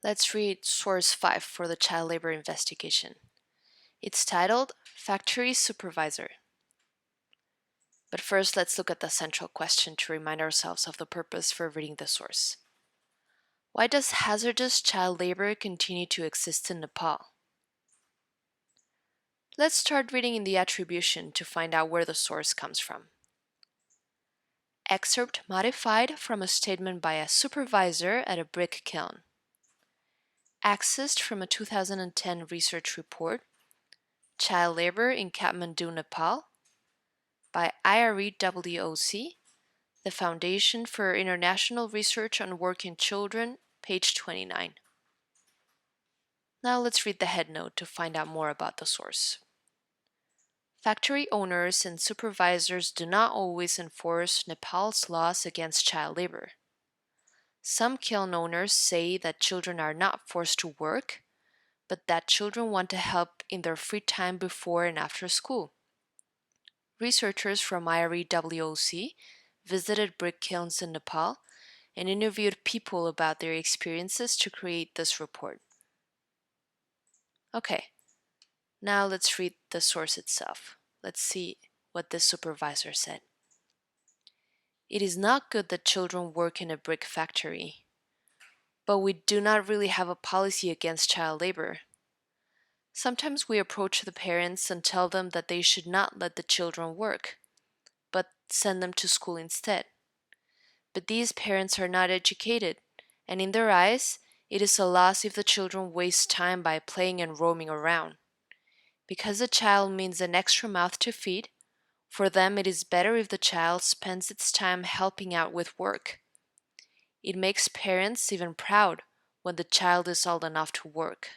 Let's read source 5 for the child labor investigation. It's titled Factory Supervisor. But first, let's look at the central question to remind ourselves of the purpose for reading the source. Why does hazardous child labor continue to exist in Nepal? Let's start reading in the attribution to find out where the source comes from. Excerpt modified from a statement by a supervisor at a brick kiln. Accessed from a 2010 research report, Child Labor in Kathmandu, Nepal, by I-4, the Foundation for International Research on Working Children, page 29. Now let's read the headnote to find out more about the source. Factory owners and supervisors do not always enforce Nepal's laws against child labor. Some kiln owners say that children are not forced to work, but that children want to help in their free time before and after school. Researchers from I-4 visited brick kilns in Nepal and interviewed people about their experiences to create this report. Okay, now let's read the source itself. Let's see what this supervisor said. It is not good that children work in a brick factory, but we do not really have a policy against child labor. Sometimes we approach the parents and tell them that they should not let the children work, but send them to school instead. But these parents are not educated, and in their eyes, it is a loss if the children waste time by playing and roaming around. Because a child means an extra mouth to feed, for them it is better if the child spends its time helping out with work. It makes parents even proud when the child is old enough to work.